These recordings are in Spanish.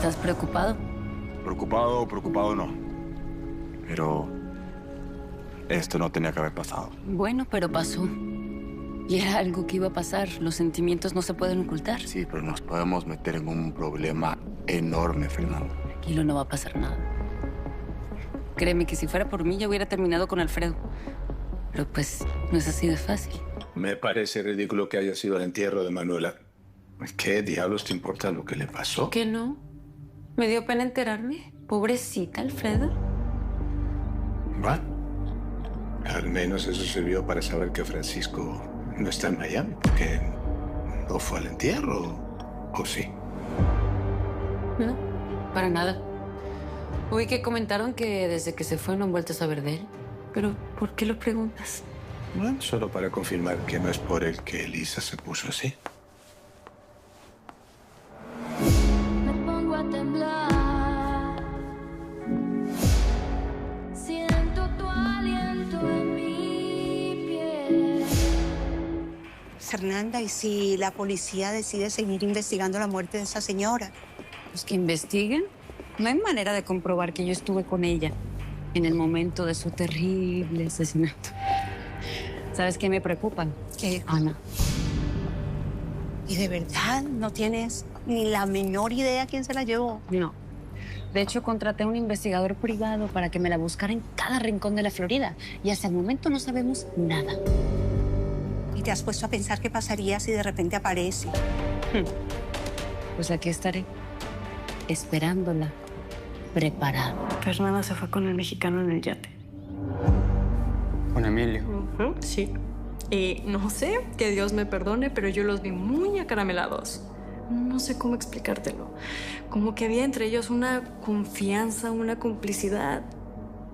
¿Estás preocupado? Preocupado, preocupado no. Pero esto no tenía que haber pasado. Bueno, pero pasó. Y era algo que iba a pasar. Los sentimientos no se pueden ocultar. Sí, pero nos podemos meter en un problema enorme, Fernando. Tranquilo, no va a pasar nada. Créeme que si fuera por mí, yo hubiera terminado con Alfredo. Pero pues, no es así de fácil. Me parece ridículo que haya sido el entierro de Manuela. ¿Qué diablos te importa lo que le pasó? ¿Qué no? Me dio pena enterarme. Pobrecita, Alfredo. ¿Va? Al menos eso sirvió para saber que Francisco no está en Miami. Que no fue al entierro. ¿O sí? No, para nada. Oí que comentaron que desde que se fue no han vuelto a saber de él. Pero, ¿por qué lo preguntas? Bueno, solo para confirmar que no es por él que Elisa se puso así. Me pongo a temblar. Siento tu aliento en mi piel. Fernanda, ¿y si la policía decide seguir investigando la muerte de esa señora? Pues que investiguen. No hay manera de comprobar que yo estuve con ella en el momento de su terrible asesinato. ¿Sabes qué me preocupa? ¿Qué? Ana. ¿Y de verdad no tienes ni la menor idea quién se la llevó? No. De hecho, contraté a un investigador privado para que me la buscara en cada rincón de la Florida. Y hasta el momento no sabemos nada. ¿Y te has puesto a pensar qué pasaría si de repente aparece? Pues aquí estaré, esperándola, preparada. Fernanda se fue con el mexicano en el yate. Con Emilio. Sí. Y no sé, que Dios me perdone, pero yo los vi muy acaramelados. No sé cómo explicártelo. Como que había entre ellos una confianza, una complicidad.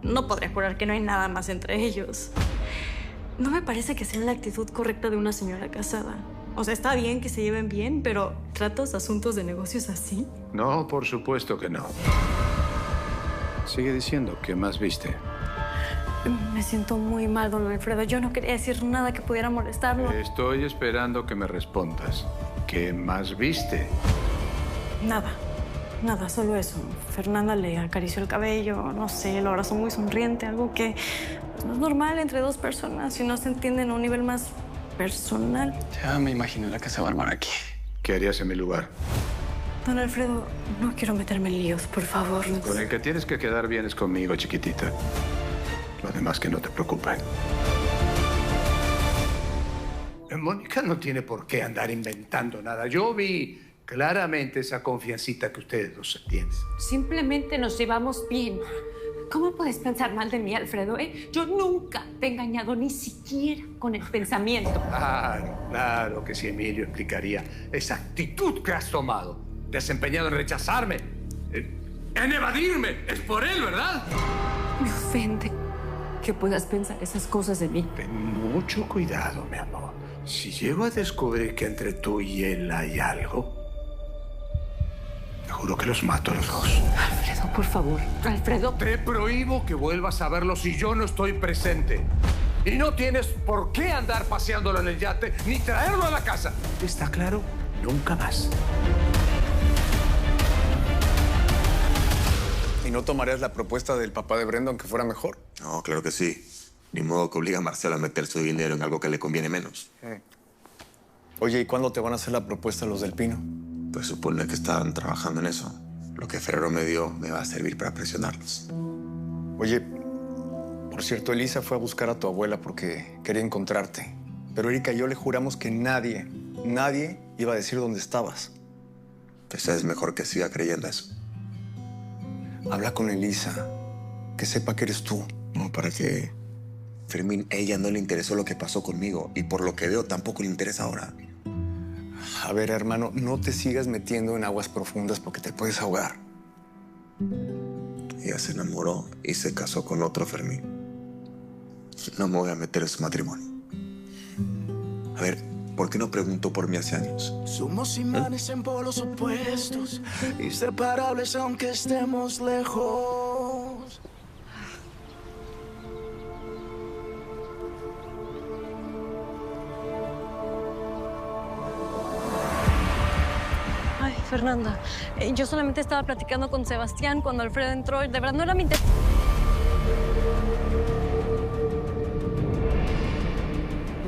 No podría jurar que no hay nada más entre ellos. No me parece que sea la actitud correcta de una señora casada. O sea, está bien que se lleven bien, pero ¿tratas asuntos de negocios así? No, por supuesto que no. Sigue diciendo, ¿qué más viste? Me siento muy mal, don Alfredo. Yo no quería decir nada que pudiera molestarlo. Estoy esperando que me respondas. ¿Qué más viste? Nada, solo eso. Fernanda le acarició el cabello, no sé, lo abrazó muy sonriente, algo que pues, no es normal entre dos personas si no se entienden a un nivel más personal. Ya me imagino la que se va a armar aquí. ¿Qué harías en mi lugar? Don Alfredo, no quiero meterme en líos, por favor. Con el que tienes que quedar bien es conmigo, chiquitita. Lo demás que no te preocupe. Mónica no tiene por qué andar inventando nada. Yo vi claramente esa confiancita que ustedes dos tienen. Simplemente nos llevamos bien. ¿Cómo puedes pensar mal de mí, Alfredo? Yo nunca te he engañado, ni siquiera con el pensamiento. Claro que sí, Emilio explicaría esa actitud que has tomado. Te has empeñado en rechazarme, en evadirme. Es por él, ¿verdad? Me ofende que puedas pensar esas cosas de mí. Ten mucho cuidado, mi amor. Si llego a descubrir que entre tú y él hay algo, te juro que los mato a los dos. Alfredo, por favor. Alfredo. Te prohíbo que vuelvas a verlo si yo no estoy presente. Y no tienes por qué andar paseándolo en el yate ni traerlo a la casa. ¿Está claro? Nunca más. ¿Y no tomarías la propuesta del papá de Brenda aunque fuera mejor? No, claro que sí. Ni modo que obliga a Marcelo a meter su dinero en algo que le conviene menos. Oye, ¿y cuándo te van a hacer la propuesta los del Pino? Pues supone que están trabajando en eso. Lo que Ferrero me dio me va a servir para presionarlos. Oye, por cierto, Elisa fue a buscar a tu abuela porque quería encontrarte. Pero Erika y yo le juramos que nadie iba a decir dónde estabas. Pues es mejor que siga creyendo eso. Habla con Elisa, que sepa que eres tú. No, para que Fermín, ella no le interesó lo que pasó conmigo y por lo que veo tampoco le interesa ahora. A ver, hermano, no te sigas metiendo en aguas profundas porque te puedes ahogar. Ella se enamoró y se casó con otro Fermín. No me voy a meter en su matrimonio. A ver, ¿por qué no pregunto por mí hace años? Somos imanes en polos opuestos, inseparables aunque estemos lejos. Fernanda, yo solamente estaba platicando con Sebastián cuando Alfredo entró. De verdad, no era mi intención.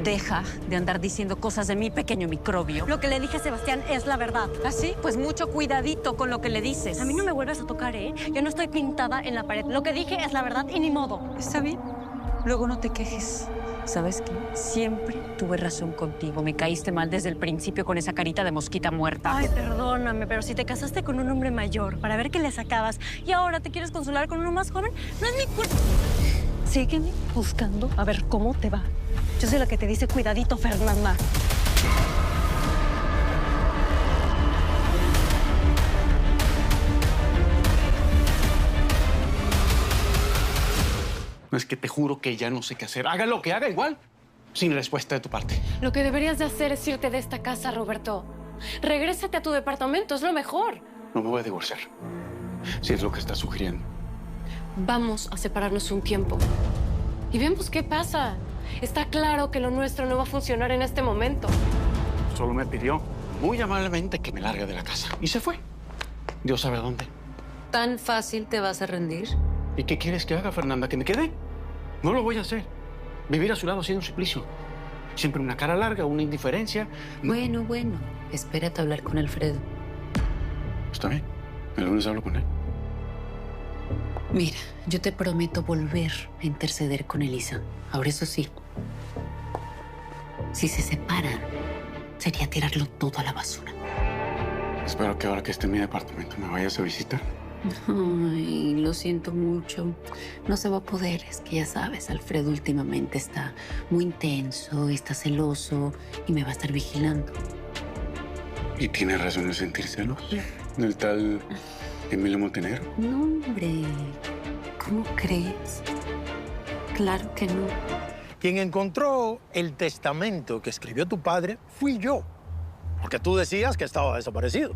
Deja de andar diciendo cosas de mi pequeño microbio. Lo que le dije a Sebastián es la verdad. ¿Así? Pues mucho cuidadito con lo que le dices. A mí no me vuelves a tocar, ¿eh? Yo no estoy pintada en la pared. Lo que dije es la verdad y ni modo. Está bien. Luego no te quejes. ¿Sabes qué? Siempre tuve razón contigo. Me caíste mal desde el principio con esa carita de mosquita muerta. Ay, perdóname, pero si te casaste con un hombre mayor para ver qué le sacabas y ahora te quieres consolar con uno más joven, no es mi culpa. Sígueme buscando a ver cómo te va. Yo soy la que te dice cuidadito, Fernanda. No, es que te juro que ya no sé qué hacer. Haga lo que haga igual, sin respuesta de tu parte. Lo que deberías de hacer es irte de esta casa, Roberto. Regrésate a tu departamento, es lo mejor. No me voy a divorciar, si es lo que estás sugiriendo. Vamos a separarnos un tiempo y vemos qué pasa. Está claro que lo nuestro no va a funcionar en este momento. Solo me pidió muy amablemente que me largue de la casa. Y se fue. Dios sabe a dónde. ¿Tan fácil te vas a rendir? ¿Y qué quieres que haga, Fernanda? ¿Que me quede? No lo voy a hacer. Vivir a su lado ha sido un suplicio. Siempre una cara larga, una indiferencia. Bueno. Espérate a hablar con Alfredo. Está bien. El lunes hablo con él. Mira, yo te prometo volver a interceder con Elisa. Ahora, eso sí, si se separan, sería tirarlo todo a la basura. Espero que ahora que esté en mi departamento me vayas a visitar. Ay, lo siento mucho. No se va a poder. Es que ya sabes, Alfredo últimamente está muy intenso, está celoso y me va a estar vigilando. ¿Y tiene razón en sentir celos? ¿El tal Emilio Montenegro? No, hombre. ¿Cómo crees? Claro que no. Quien encontró el testamento que escribió tu padre fui yo. Porque tú decías que estaba desaparecido.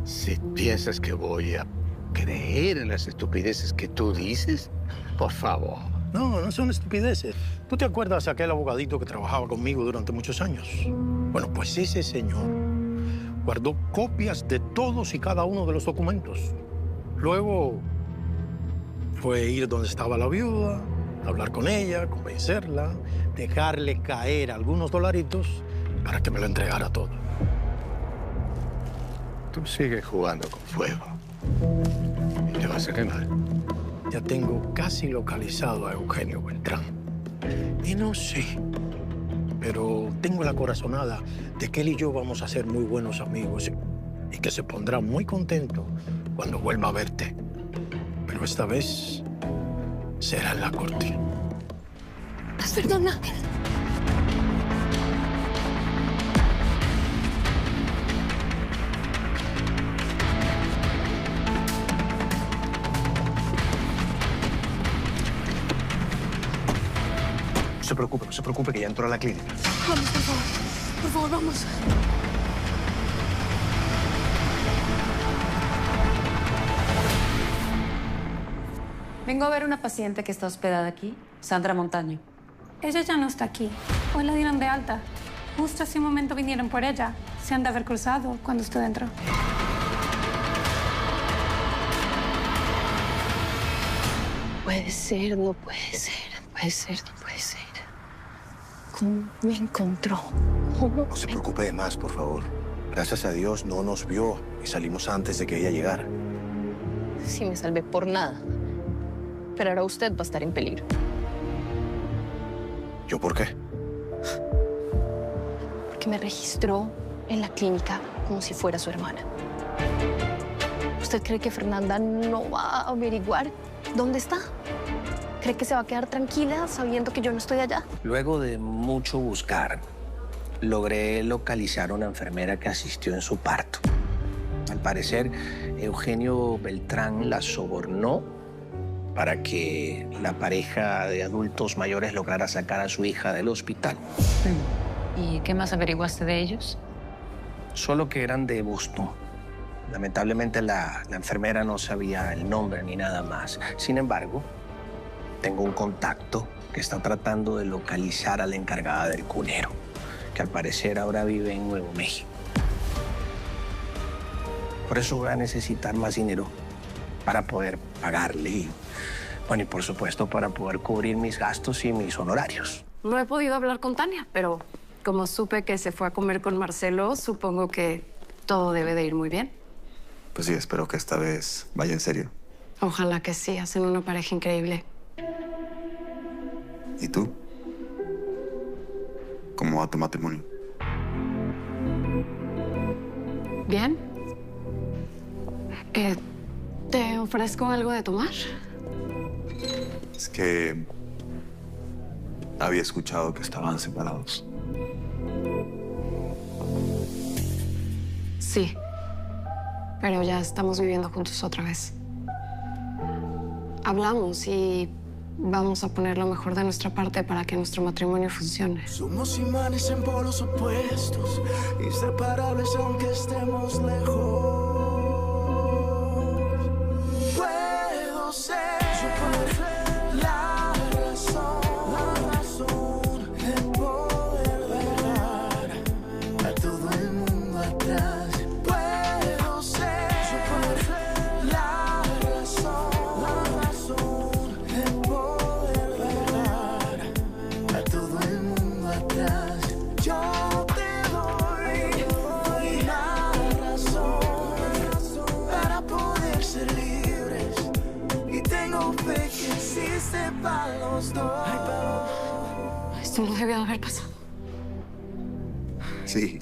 Si piensas que voy a creer en las estupideces que tú dices, por favor. No son estupideces. ¿Tú te acuerdas de aquel abogadito que trabajaba conmigo durante muchos años? Bueno, pues ese señor guardó copias de todos y cada uno de los documentos. Luego fue ir donde estaba la viuda, hablar con ella, convencerla, dejarle caer algunos dolaritos para que me lo entregara todo. Tú sigues jugando con fuego. Y te vas a quemar. Ya tengo casi localizado a Eugenio Beltrán. Y no sé, pero tengo la corazonada de que él y yo vamos a ser muy buenos amigos y que se pondrá muy contento cuando vuelva a verte. Pero esta vez será en la corte. Perdona. No se preocupe, que ya entró a la clínica. Vamos, por favor, vamos. Vengo a ver una paciente que está hospedada aquí, Sandra Montaño. Ella ya no está aquí. Hoy la dieron de alta. Justo hace un momento vinieron por ella. Se han de haber cruzado cuando usted entró. Puede ser, no puede ser. Puede ser, no puede ser. ¿Cómo me encontró? No se preocupe de más, por favor. Gracias a Dios no nos vio y salimos antes de que ella llegara. Sí, me salvé por nada. Pero ahora usted va a estar en peligro. ¿Yo por qué? Porque me registró en la clínica como si fuera su hermana. ¿Usted cree que Fernanda no va a averiguar dónde está? ¿Cree que se va a quedar tranquila sabiendo que yo no estoy allá? Luego de mucho buscar, logré localizar a una enfermera que asistió en su parto. Al parecer, Eugenio Beltrán la sobornó para que la pareja de adultos mayores lograra sacar a su hija del hospital. ¿Y qué más averiguaste de ellos? Solo que eran de Boston. Lamentablemente, la enfermera no sabía el nombre ni nada más. Sin embargo, tengo un contacto que está tratando de localizar a la encargada del cunero, que al parecer ahora vive en Nuevo México. Por eso voy a necesitar más dinero para poder pagarle. Bueno, y por supuesto para poder cubrir mis gastos y mis honorarios. No he podido hablar con Tania, pero como supe que se fue a comer con Marcelo, supongo que todo debe de ir muy bien. Pues sí, espero que esta vez vaya en serio. Ojalá que sí, hacen una pareja increíble. ¿Y tú? ¿Cómo va tu matrimonio? Bien. ¿Te ofrezco algo de tomar? Es que había escuchado que estaban separados. Sí. Pero ya estamos viviendo juntos otra vez. Hablamos y vamos a poner lo mejor de nuestra parte para que nuestro matrimonio funcione. Somos imanes en polos opuestos, inseparables aunque estemos lejos. Puedo ser la razón de poder dejar a todo el mundo atrás. Puedo ser la razón de poder dejar a todo el mundo atrás. Yo te doy la razón para poder ser libres. Y tengo fe que existe para los dos. Esto no debía haber pasado. Sí,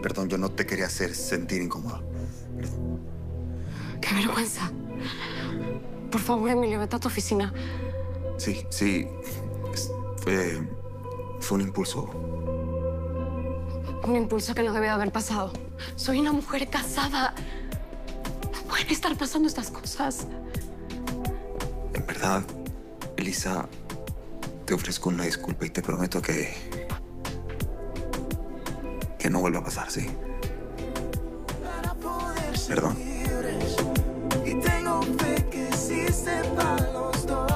perdón, yo no te quería hacer sentir incómodo. ¡Qué vergüenza! Por favor, Emilio, vete a tu oficina. Sí, fue un impulso. Un impulso que no debe de haber pasado. Soy una mujer casada. No pueden estar pasando estas cosas. En verdad, Elisa, te ofrezco una disculpa y te prometo que no vuelva a pasar, ¿sí? Perdón. Y tengo fe que existe para los dos.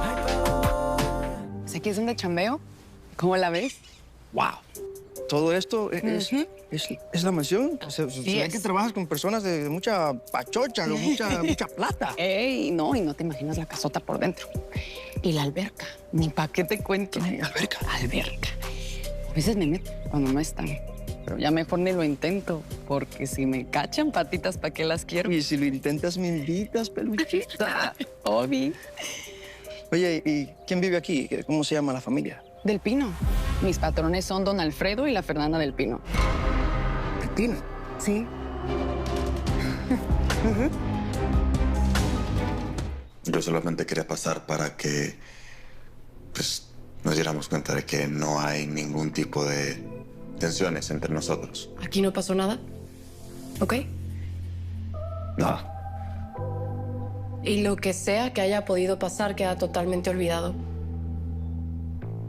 ¿Aquí es donde chambeo? ¿Cómo la ves? ¡Wow! Todo esto es la mansión. Se ve que trabajas con personas de mucha pachocha, de mucha plata. ¡Ey! No, y no te imaginas la casota por dentro. Y la alberca. Ni pa' qué te cuento. ¿Alberca? Alberca. A veces me meto cuando no están. Pero ya mejor ni lo intento, porque si me cachan patitas, ¿para qué las quiero? Y si lo intentas, me invitas, peluchita. Obi. Oye, ¿y quién vive aquí? ¿Cómo se llama la familia? Del Pino. Mis patrones son don Alfredo y la Fernanda del Pino. ¿Del Pino? Sí. Yo solamente quería pasar para que, pues, nos diéramos cuenta de que no hay ningún tipo de tensiones entre nosotros. Aquí no pasó nada, ¿ok? Nada. Y lo que sea que haya podido pasar queda totalmente olvidado.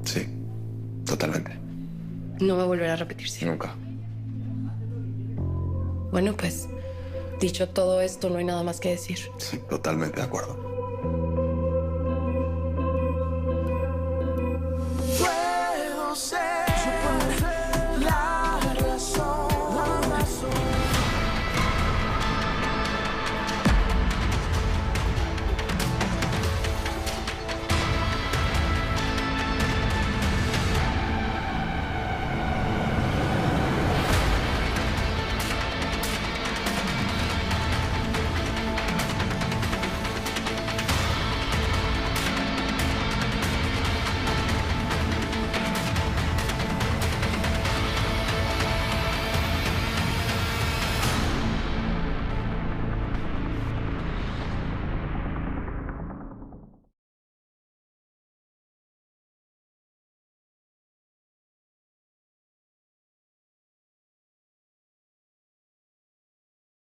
Sí, totalmente. No va a volver a repetirse. Nunca. Bueno, pues, dicho todo esto, no hay nada más que decir. Sí, totalmente de acuerdo.